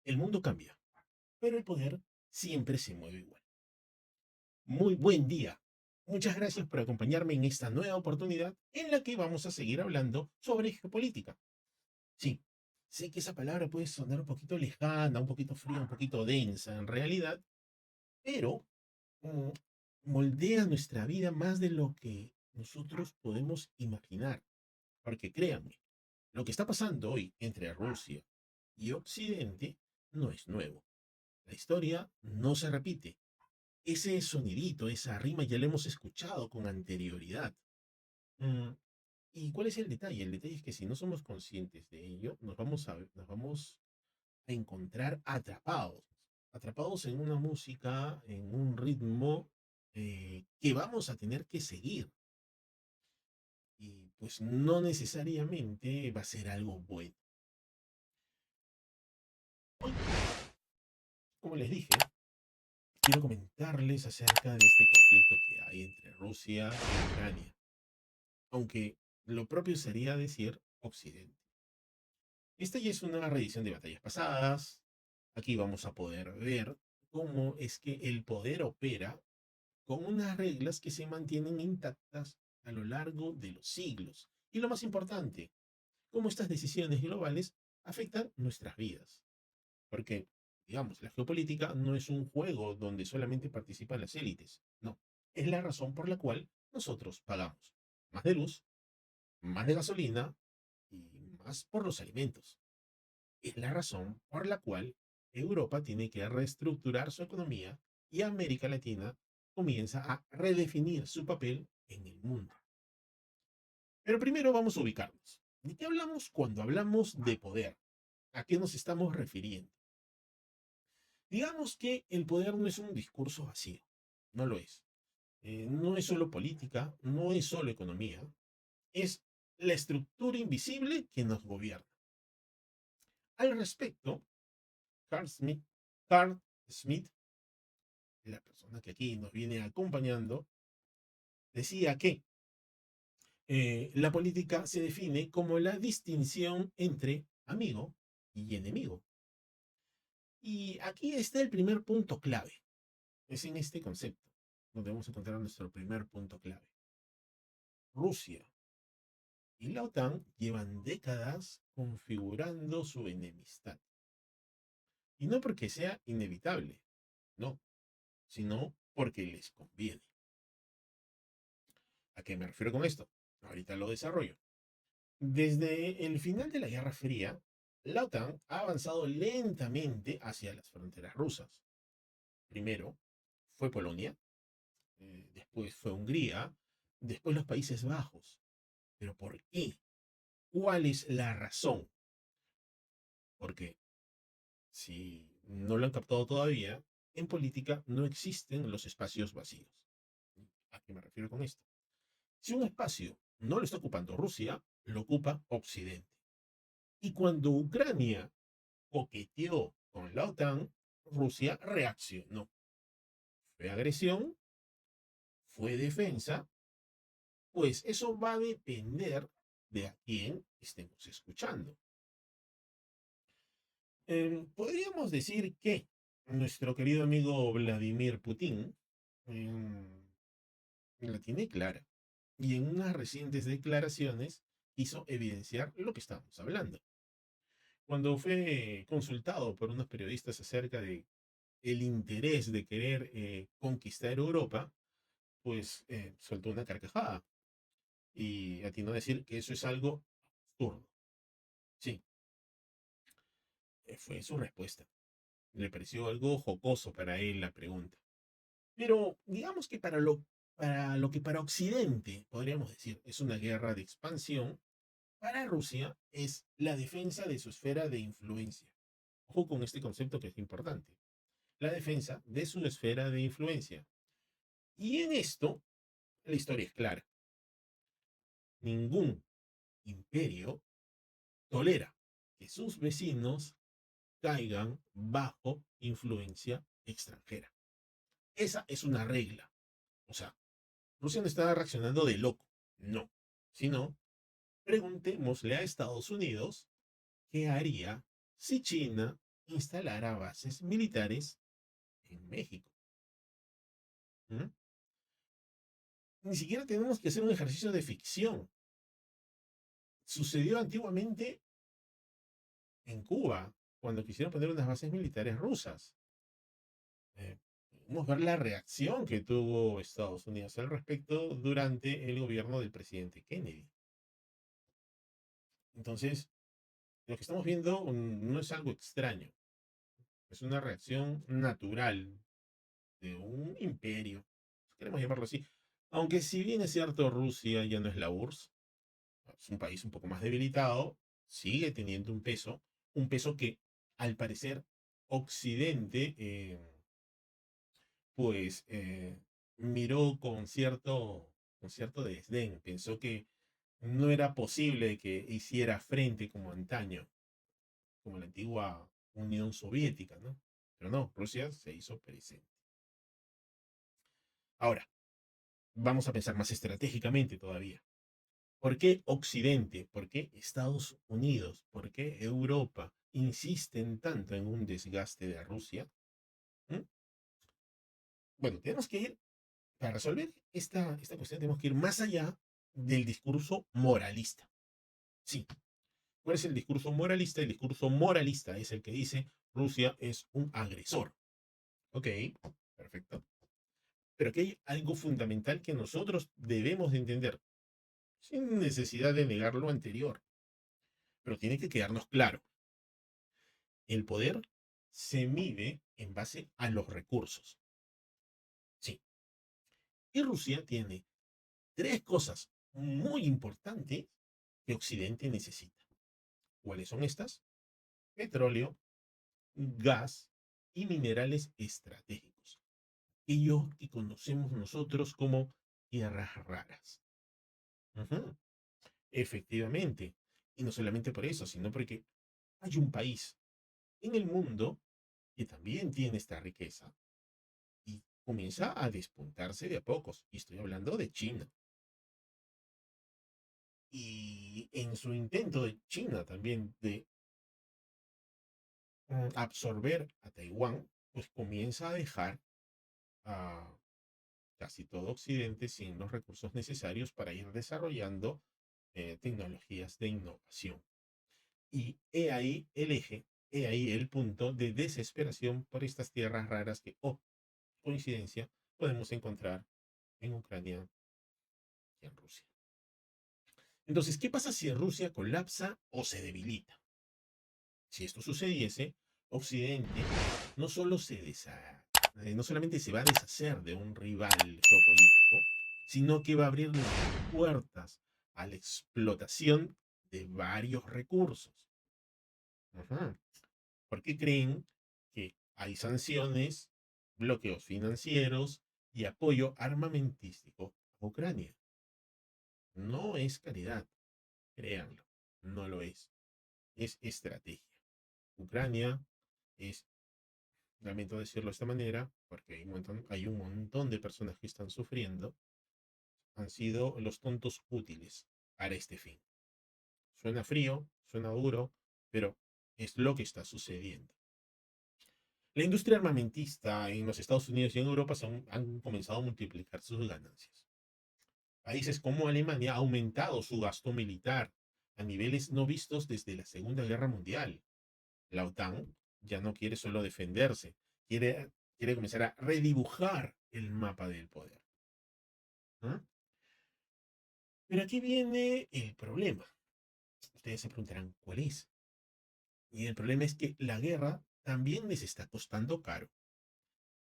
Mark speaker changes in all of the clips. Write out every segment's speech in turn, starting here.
Speaker 1: El mundo cambia, pero el poder siempre se mueve igual. Muy buen día. Muchas gracias por acompañarme en esta nueva oportunidad en la que vamos a seguir hablando sobre geopolítica. Sí, sé que esa palabra puede sonar un poquito lejana, un poquito fría, un poquito densa en realidad, pero mm, moldea nuestra vida más de lo que nosotros podemos imaginar. Porque créanme, lo que está pasando hoy entre Rusia y Occidente no es nuevo. La historia no se repite. Ese sonidito, esa rima ya la hemos escuchado con anterioridad. Mm, ¿Y cuál es el detalle? El detalle es que si no somos conscientes de ello, nos vamos a encontrar atrapados. Atrapados en una música, en un ritmo que vamos a tener que seguir. Y pues no necesariamente va a ser algo bueno. Hoy, como les dije, quiero comentarles acerca de este conflicto que hay entre Rusia y Ucrania. Aunque lo propio sería decir Occidente. Esta ya es una reedición de batallas pasadas. Aquí vamos a poder ver cómo es que el poder opera con unas reglas que se mantienen intactas a lo largo de los siglos. Y lo más importante, cómo estas decisiones globales afectan nuestras vidas. Porque, digamos, la geopolítica no es un juego donde solamente participan las élites. No, es la razón por la cual nosotros pagamos más de luz, más de gasolina y más por los alimentos. Es la razón por la cual Europa tiene que reestructurar su economía y América Latina comienza a redefinir su papel en el mundo. Pero primero vamos a ubicarnos. ¿De qué hablamos cuando hablamos de poder? ¿A qué nos estamos refiriendo? Digamos que el poder no es un discurso vacío, no lo es. No es solo política, no es solo economía, es la estructura invisible que nos gobierna. Al respecto, Carl Smith, la persona que aquí nos viene acompañando, decía que la política se define como la distinción entre amigo y enemigo. Y aquí está el primer punto clave. Es en este concepto donde vamos a encontrar nuestro primer punto clave. Rusia y la OTAN llevan décadas configurando su enemistad. Y no porque sea inevitable, no, sino porque les conviene. ¿A qué me refiero con esto? Ahorita lo desarrollo. Desde el final de la Guerra Fría, la OTAN ha avanzado lentamente hacia las fronteras rusas. Primero fue Polonia, después fue Hungría, después los Países Bajos. ¿Pero por qué? ¿Cuál es la razón? Porque si no lo han captado todavía, en política no existen los espacios vacíos. ¿A qué me refiero con esto? Si un espacio no lo está ocupando Rusia, lo ocupa Occidente. Y cuando Ucrania coqueteó con la OTAN, Rusia reaccionó. ¿Fue agresión? ¿Fue defensa? Pues eso va a depender de a quién estemos escuchando. Podríamos decir que nuestro querido amigo Vladimir Putin em, la tiene clara y en unas recientes declaraciones quiso evidenciar lo que estábamos hablando. Cuando fue consultado por unos periodistas acerca de el interés de querer conquistar Europa, pues soltó una carcajada y atinó a decir que eso es algo absurdo. Sí, fue su respuesta. Le pareció algo jocoso para él la pregunta. Pero digamos que para lo que para Occidente, podríamos decir, es una guerra de expansión, para Rusia es la defensa de su esfera de influencia. Ojo con este concepto que es importante. La defensa de su esfera de influencia. Y en esto, la historia es clara. Ningún imperio tolera que sus vecinos caigan bajo influencia extranjera. Esa es una regla. O sea, Rusia no está reaccionando de loco, no, sino preguntémosle a Estados Unidos qué haría si China instalara bases militares en México. ¿Mm? Ni siquiera tenemos que hacer un ejercicio de ficción. Sucedió antiguamente en Cuba, cuando quisieron poner unas bases militares rusas. Eh, Podemos ver la reacción que tuvo Estados Unidos al respecto durante el gobierno del presidente Kennedy. Entonces, lo que estamos viendo no es algo extraño, es una reacción natural de un imperio, si queremos llamarlo así. Aunque si bien es cierto, Rusia ya no es la URSS, es un país un poco más debilitado, sigue teniendo un peso que al parecer Occidente pues miró con cierto desdén, pensó que no era posible que hiciera frente como antaño, como la antigua Unión Soviética, ¿no? Pero no, Rusia se hizo presente. Ahora, vamos a pensar más estratégicamente todavía. ¿Por qué Occidente, por qué Estados Unidos, por qué Europa insisten tanto en un desgaste de Rusia? ¿Mm? Bueno, tenemos que ir, para resolver esta cuestión, tenemos que ir más allá del discurso moralista. Sí, ¿cuál es el discurso moralista? El discurso moralista es el que dice Rusia es un agresor. Ok, perfecto. Pero aquí hay algo fundamental que nosotros debemos de entender, sin necesidad de negar lo anterior. Pero tiene que quedarnos claro. El poder se mide en base a los recursos. Sí. Y Rusia tiene tres cosas muy importantes que Occidente necesita. ¿Cuáles son estas? Petróleo, gas y minerales estratégicos. Ellos que conocemos nosotros como tierras raras. Ujú. Efectivamente. Y no solamente por eso, sino porque hay un país en el mundo que también tiene esta riqueza y comienza a despuntarse de a pocos. Y estoy hablando de China. Y en su intento de China también de absorber a Taiwán, pues comienza a dejar a casi todo Occidente sin los recursos necesarios para ir desarrollando tecnologías de innovación. Y he ahí el eje, he ahí el punto de desesperación por estas tierras raras que, oh, coincidencia, podemos encontrar en Ucrania y en Rusia. Entonces, ¿qué pasa si Rusia colapsa o se debilita? Si esto sucediese, Occidente no solo no solamente se va a deshacer de un rival geopolítico, sino que va a abrir las puertas a la explotación de varios recursos. Ujú. Porque creen que hay sanciones, bloqueos financieros y apoyo armamentístico a Ucrania. No es caridad, créanlo, no lo es. Es estrategia. Ucrania es, lamento decirlo de esta manera, porque hay un montón de personas que están sufriendo, han sido los tontos útiles para este fin. Suena frío, suena duro, pero es lo que está sucediendo. La industria armamentista en los Estados Unidos y en Europa han comenzado a multiplicar sus ganancias. Países como Alemania ha aumentado su gasto militar a niveles no vistos desde la Segunda Guerra Mundial. La OTAN ya no quiere solo defenderse, quiere comenzar a redibujar el mapa del poder. ¿Mm? Pero aquí viene el problema. Ustedes se preguntarán, ¿cuál es? Y el problema es que la guerra también les está costando caro.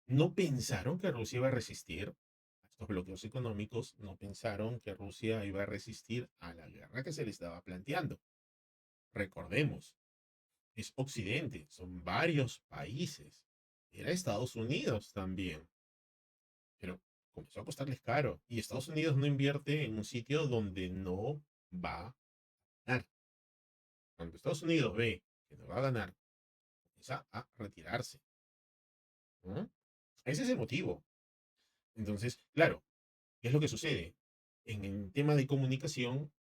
Speaker 1: No pensaron que Rusia iba a resistir a estos bloqueos económicos, no pensaron que Rusia iba a resistir a la guerra que se le estaba planteando. Recordemos, es Occidente, son varios países. Era Estados Unidos también, pero comenzó a costarles caro. Y Estados Unidos no invierte en un sitio donde no va a ganar. Cuando Estados Unidos ve que no va a ganar, comienza a retirarse. ¿No? Ese es el motivo. Entonces, claro, ¿qué es lo que sucede? En el tema de comunicación,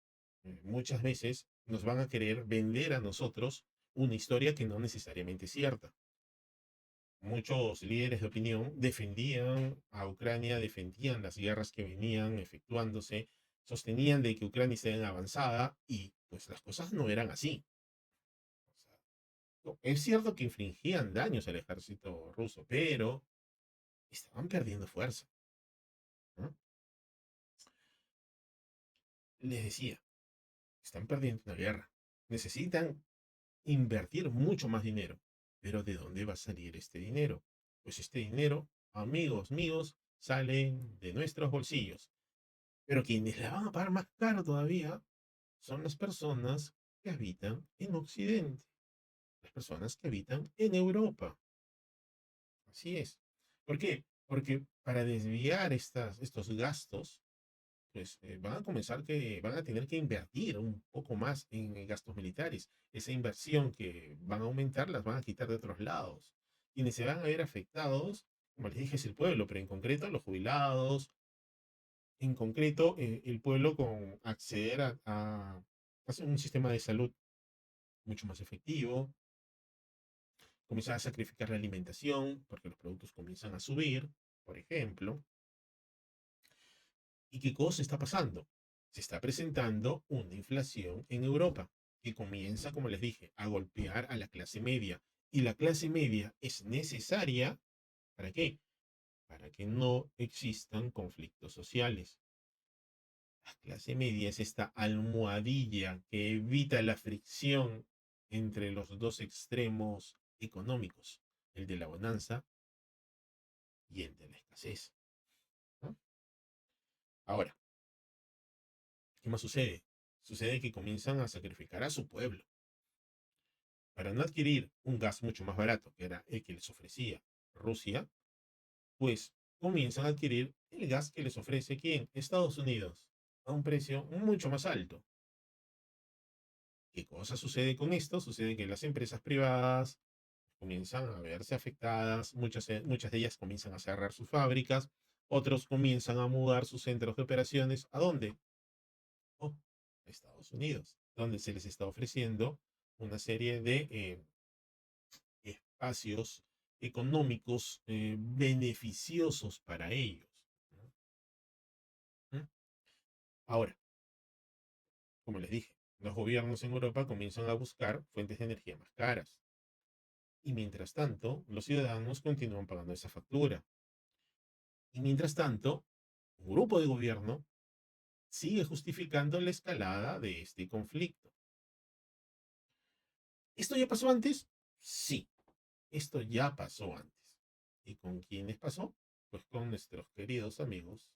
Speaker 1: muchas veces nos van a querer vender a nosotros una historia que no necesariamente es cierta. Muchos líderes de opinión defendían a Ucrania, defendían las guerras que venían efectuándose, sostenían de que Ucrania estaba en avanzada y pues las cosas no eran así. O sea, no, es cierto que infligían daños al ejército ruso, pero estaban perdiendo fuerza, ¿no? Les decía, están perdiendo una guerra. Necesitan invertir mucho más dinero. Pero ¿de dónde va a salir este dinero? Pues este dinero, amigos míos, sale de nuestros bolsillos. Pero quienes la van a pagar más caro todavía son las personas que habitan en Occidente, las personas que habitan en Europa. Así es. ¿Por qué? Porque para desviar estos gastos, pues van a comenzar que van a tener que invertir un poco más en gastos militares. Esa inversión que van a aumentar las van a quitar de otros lados. Quienes se van a ver afectados, como les dije, es el pueblo, pero en concreto los jubilados, en concreto el pueblo con acceder a hacer un sistema de salud mucho más efectivo, comenzar a sacrificar la alimentación porque los productos comienzan a subir, por ejemplo. ¿Y qué cosa está pasando? Se está presentando una inflación en Europa que comienza, como les dije, a golpear a la clase media. Y la clase media es necesaria, ¿para qué? Para que no existan conflictos sociales. La clase media es esta almohadilla que evita la fricción entre los dos extremos económicos, el de la bonanza y el de la escasez, ¿no? Ahora, ¿qué más sucede? Sucede que comienzan a sacrificar a su pueblo para no adquirir un gas mucho más barato, que era el que les ofrecía Rusia, pues comienzan a adquirir el gas que les ofrece ¿quién? Estados Unidos, a un precio mucho más alto. ¿Qué cosa sucede con esto? Sucede que las empresas privadas comienzan a verse afectadas, muchas de ellas comienzan a cerrar sus fábricas, otros comienzan a mudar sus centros de operaciones. ¿A dónde? Oh, a Estados Unidos, donde se les está ofreciendo una serie de espacios económicos beneficiosos para ellos, ¿no? ¿Mm? Ahora, como les dije, los gobiernos en Europa comienzan a buscar fuentes de energía más caras. Y mientras tanto, los ciudadanos continúan pagando esa factura. Y mientras tanto, un grupo de gobierno sigue justificando la escalada de este conflicto. ¿Esto ya pasó antes? Sí, esto ya pasó antes. ¿Y con quiénes pasó? Pues con nuestros queridos amigos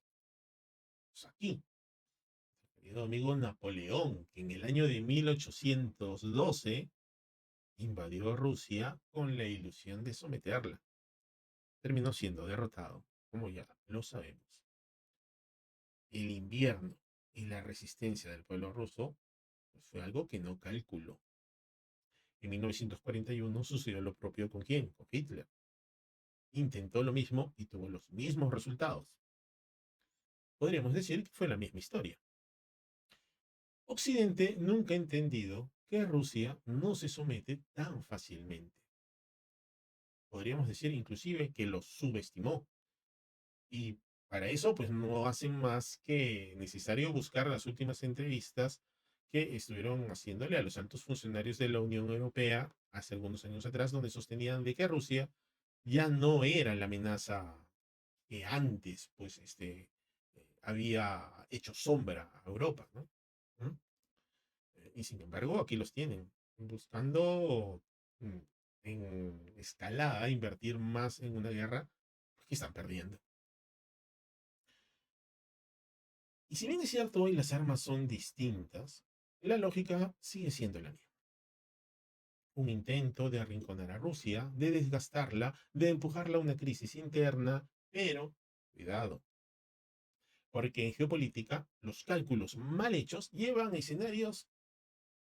Speaker 1: pues aquí. Querido amigo Napoleón, que en el año de 1812 invadió Rusia con la ilusión de someterla. Terminó siendo derrotado, como ya lo sabemos. El invierno y la resistencia del pueblo ruso pues, fue algo que no calculó. En 1941 sucedió lo propio con quién, con Hitler. Intentó lo mismo y tuvo los mismos resultados. Podríamos decir que fue la misma historia. Occidente nunca ha entendido que Rusia no se somete tan fácilmente. Podríamos decir inclusive que lo subestimó. Y para eso, pues no hacen más que necesario buscar las últimas entrevistas que estuvieron haciéndole a los altos funcionarios de la Unión Europea hace algunos años atrás, donde sostenían de que Rusia ya no era la amenaza que antes, pues, había hecho sombra a Europa, ¿no? ¿Mm? Y sin embargo, aquí los tienen, buscando mm, en escalada invertir más en una guerra que están perdiendo. Y si bien es cierto, hoy las armas son distintas, la lógica sigue siendo la misma. Un intento de arrinconar a Rusia, de desgastarla, de empujarla a una crisis interna, pero, cuidado, porque en geopolítica los cálculos mal hechos llevan a escenarios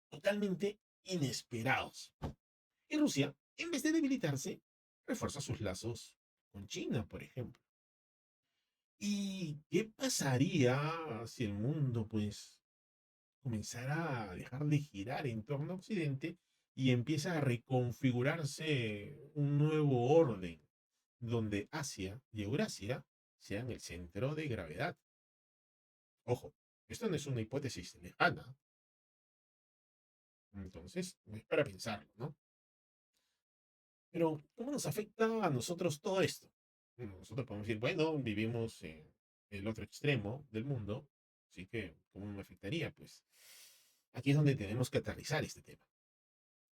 Speaker 1: totalmente inesperados. Y Rusia, en vez de debilitarse, refuerza sus lazos con China, por ejemplo. ¿Y qué pasaría si el mundo, pues, comenzara a dejar de girar en torno a Occidente y empieza a reconfigurarse un nuevo orden donde Asia y Eurasia sean el centro de gravedad. Ojo, esto no es una hipótesis lejana, entonces es para pensarlo, ¿no? Pero, ¿cómo nos afecta a nosotros todo esto? Bueno, nosotros podemos decir, bueno, vivimos en el otro extremo del mundo, así que, ¿cómo me afectaría? Pues aquí es donde tenemos que aterrizar este tema.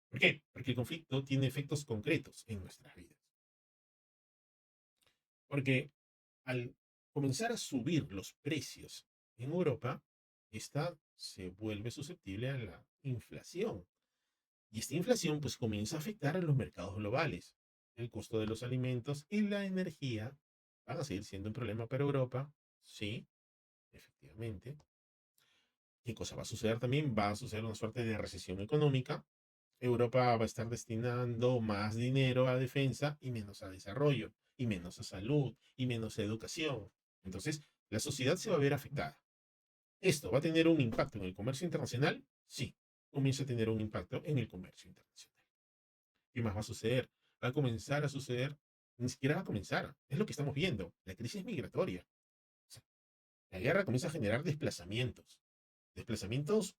Speaker 1: ¿Por qué? Porque el conflicto tiene efectos concretos en nuestras vidas. Porque al comenzar a subir los precios en Europa, esta se vuelve susceptible a la inflación. Y esta inflación pues comienza a afectar a los mercados globales. El costo de los alimentos y la energía van a seguir siendo un problema para Europa. Sí, efectivamente. ¿Qué cosa va a suceder también? Va a suceder una suerte de recesión económica. Europa va a estar destinando más dinero a defensa y menos a desarrollo, y menos a salud, y menos a educación. Entonces, la sociedad se va a ver afectada. ¿Esto va a tener un impacto en el comercio internacional? Sí, comienza a tener un impacto en el comercio internacional. ¿Qué más va a suceder? Va a comenzar a suceder, ni siquiera va a comenzar, es lo que estamos viendo, la crisis migratoria. O sea, la guerra comienza a generar desplazamientos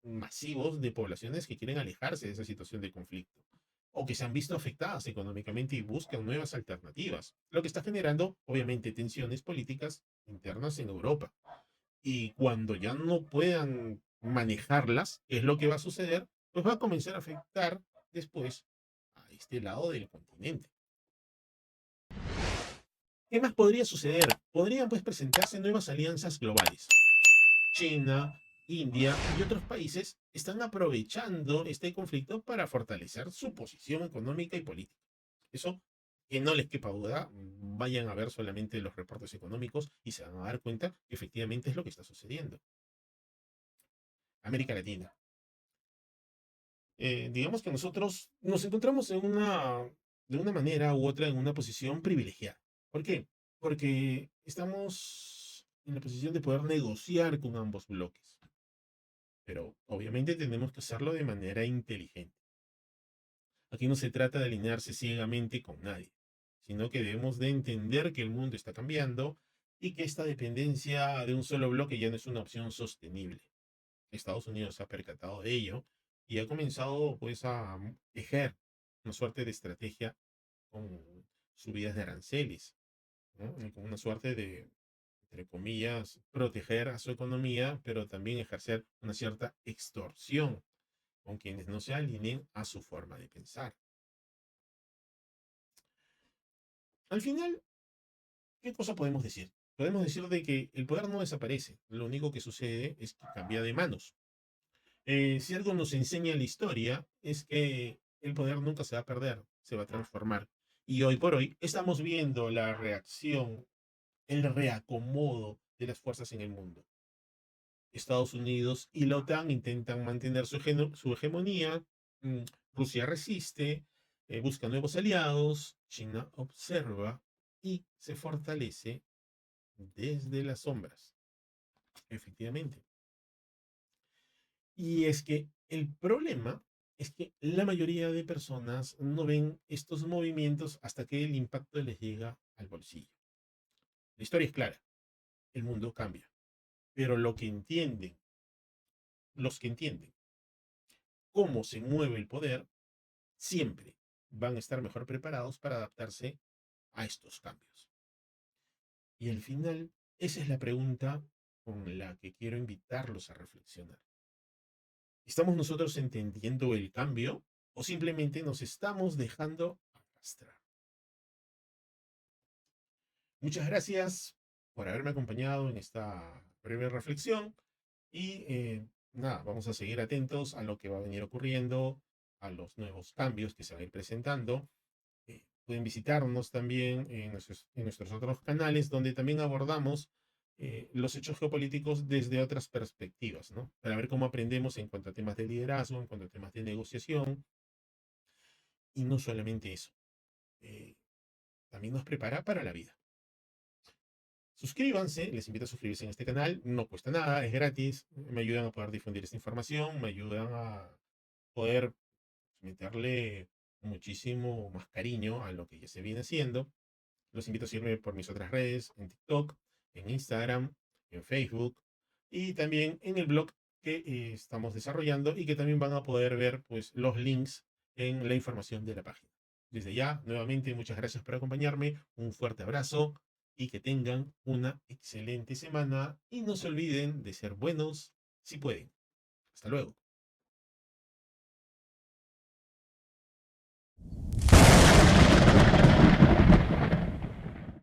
Speaker 1: masivos de poblaciones que quieren alejarse de esa situación de conflicto o que se han visto afectadas económicamente y buscan nuevas alternativas, lo que está generando, obviamente, tensiones políticas internas en Europa. Y cuando ya no puedan manejarlas, ¿qué es lo que va a suceder? Pues va a comenzar a afectar después a este lado del continente. ¿Qué más podría suceder? Podrían pues presentarse nuevas alianzas globales. China, India y otros países están aprovechando este conflicto para fortalecer su posición económica y política. Eso que no les quepa duda, vayan a ver solamente los reportes económicos y se van a dar cuenta que efectivamente es lo que está sucediendo. América Latina. Digamos que nosotros nos encontramos de una manera u otra en una posición privilegiada. ¿Por qué? Porque estamos en la posición de poder negociar con ambos bloques. Pero obviamente tenemos que hacerlo de manera inteligente. Aquí no se trata de alinearse ciegamente con nadie, sino que debemos de entender que el mundo está cambiando y que esta dependencia de un solo bloque ya no es una opción sostenible. Estados Unidos se ha percatado de ello y ha comenzado pues a tejer una suerte de estrategia con subidas de aranceles, ¿no? Y con una suerte de, entre comillas, proteger a su economía, pero también ejercer una cierta extorsión con quienes no se alineen a su forma de pensar. Al final, ¿qué cosa podemos decir? Podemos decir de que el poder no desaparece, lo único que sucede es que cambia de manos. Si algo nos enseña la historia es que el poder nunca se va a perder, se va a transformar. Y hoy por hoy estamos viendo la reacción, el reacomodo de las fuerzas en el mundo. Estados Unidos y la OTAN intentan mantener su hegemonía, mm, Rusia resiste, busca nuevos aliados, China observa y se fortalece desde las sombras, efectivamente. Y es que el problema es que la mayoría de personas no ven estos movimientos hasta que el impacto les llega al bolsillo. La historia es clara, el mundo cambia, pero los que entienden cómo se mueve el poder, siempre van a estar mejor preparados para adaptarse a estos cambios. Y al final, esa es la pregunta con la que quiero invitarlos a reflexionar. ¿Estamos nosotros entendiendo el cambio o simplemente nos estamos dejando arrastrar? Muchas gracias por haberme acompañado en esta breve reflexión y nada, vamos a seguir atentos a lo que va a venir ocurriendo, a los nuevos cambios que se van a ir presentando. Pueden visitarnos también en nuestros otros canales donde también abordamos los hechos geopolíticos desde otras perspectivas, ¿no? Para ver cómo aprendemos en cuanto a temas de liderazgo, en cuanto a temas de negociación, y no solamente eso, eh, también nos prepara para la vida. Suscríbanse, les invito a suscribirse en este canal, no cuesta nada, es gratis, me ayudan a poder difundir esta información, me ayudan a poder meterle muchísimo más cariño a lo que ya se viene haciendo. Los invito a seguirme por mis otras redes, en TikTok, en Instagram, en Facebook y también en el blog que estamos desarrollando y que también van a poder ver pues, los links en la información de la página. Desde ya, nuevamente, muchas gracias por acompañarme, un fuerte abrazo y que tengan una excelente semana y no se olviden de ser buenos si pueden. Hasta luego.